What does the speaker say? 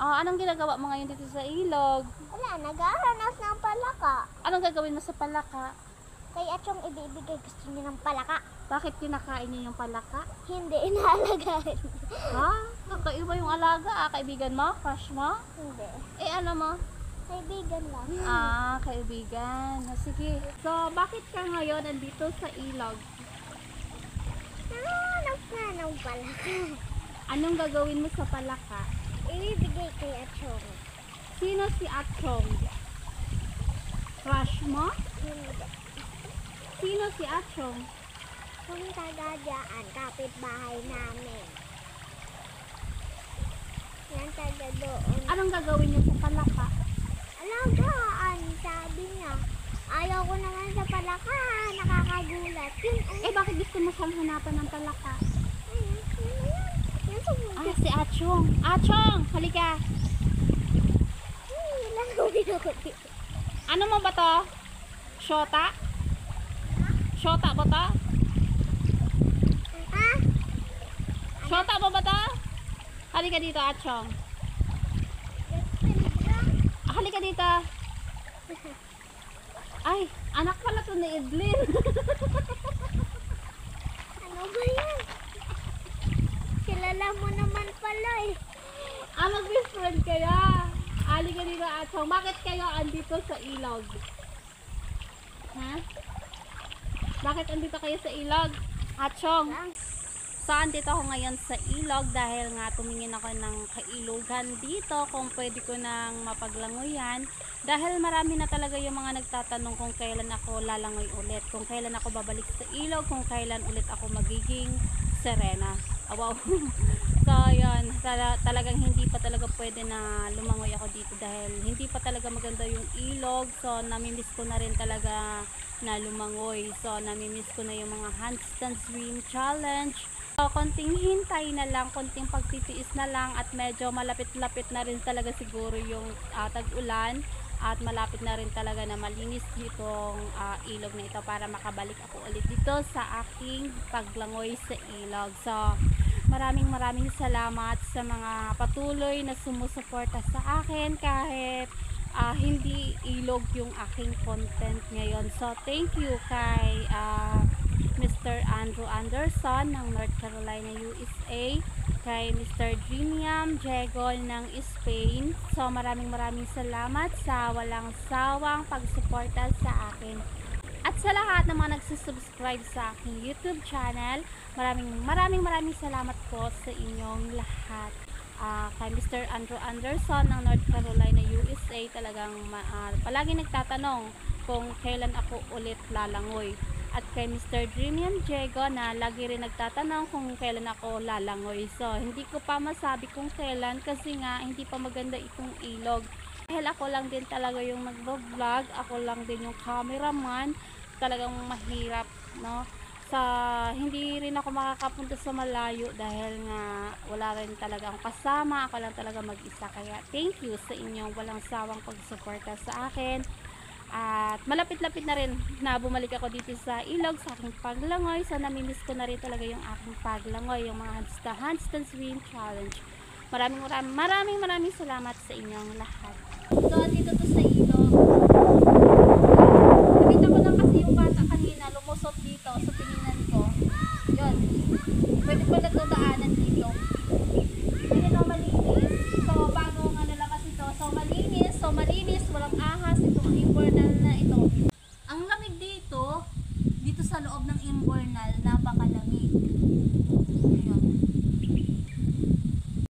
Anong ginagawa mo ngayon dito sa ilog? Wala, nag-aaranas ng palaka. Anong gagawin mo sa palaka? Kay Atchong ibibigay, gusto niya ng palaka. Bakit kinakain niyo yung palaka? Hindi, inaalagaan. Kakaiba yung alaga. Kaibigan mo? Crush mo? Hindi. Ano mo? Kaibigan lang. Kaibigan. Sige. So, bakit ka ngayon nandito sa ilog? Nakahanap na ng palaka. Anong gagawin mo sa palaka? Ibibigay kay Atchong. Sino si Atchong? Crush mo? Hindi. Sino si Atchong? Kung taga-daan, kapitbahay namin. Yan taga doon. Anong gagawin niyo sa palaka? Alagaan, sabi niya. Ayaw ko naman sa palaka, nakakagulat. Yun, Bakit gusto mo siyang hanapan ng palaka? Yan sa mga. Si Atchong. Atchong! Halika! Lalawin ako dito. Ano mo ba to? Shota? Shota ba to? Ha? Shota mo ba to? Halika dito, Atchong. Halika dito. Ay, anak pala to ni Edlin. Ano ba yan? Kilala mo naman pala eh. Mag-best friend kaya. Halika dito, Atchong. Bakit kayo andito sa ilog? Ha? Bakit andito kayo sa ilog? Atchong. So, andito ako ngayon sa ilog dahil nga tumingin ako ng kailugan dito kung pwede ko nang mapaglangoyan. Dahil marami na talaga yung mga nagtatanong kung kailan ako lalangoy ulit, kung kailan ako babalik sa ilog, kung kailan ulit ako magiging Serena. Wow. So, yun. Talagang hindi pa talaga pwede na lumangoy ako dito dahil hindi pa talaga maganda yung ilog. So, namimiss ko na rin talaga na lumangoy. So, namimiss ko na yung mga handstand swim challenge. So, konting hintay na lang, konting pagtitiis na lang at medyo malapit-lapit na rin talaga siguro yung tag-ulan at malapit na rin talaga na malinis itong ilog na ito para makabalik ako ulit dito sa aking paglangoy sa ilog. So, maraming salamat sa mga patuloy na sumusuporta sa akin kahit hindi ilog yung aking content ngayon. So, thank you kay Mr. Andrew Anderson ng North Carolina, USA, kay Mr. Dreamiam Diego ng Spain. So, maraming salamat sa walang sawang pagsuporta sa akin. At sa lahat ng mga nagsusubscribe sa aking YouTube channel, maraming salamat po sa inyong lahat. Kay Mr. Andrew Anderson ng North Carolina, USA, talagang palagi nagtatanong kung kailan ako ulit lalangoy. At kay Mr. Dreamiam Diego na lagi rin nagtatanong kung kailan ako lalangoy. So, hindi ko pa masabi kung kailan kasi nga hindi pa maganda itong ilog. Dahil ako lang din talaga yung nagbo-vlog, ako lang din yung cameraman, talagang mahirap, no? Hindi rin ako makakapunta sa malayo dahil nga wala rin talaga akong kasama, ako lang talaga mag-isa. Kaya thank you sa inyong walang sawang pagsuporta sa akin. At malapit-lapit na rin na bumalik ako dito sa ilog sa aking paglangoy. So, namimiss ko na rin talaga yung aking paglangoy, yung mga handstand swim challenge. Maraming salamat sa inyong lahat. So, dito to sa ilog. Nakita ko lang kasi yung bata kanina lumusot dito sa tinginan ko. Yun. Pwede pala ito daanan dito. Ayun o, malinis. So, bagong ano lang kasi ito. So, malinis. Walang ahas. Itong invernal na ito. Ang lamig dito sa loob ng invernal, napakalamig.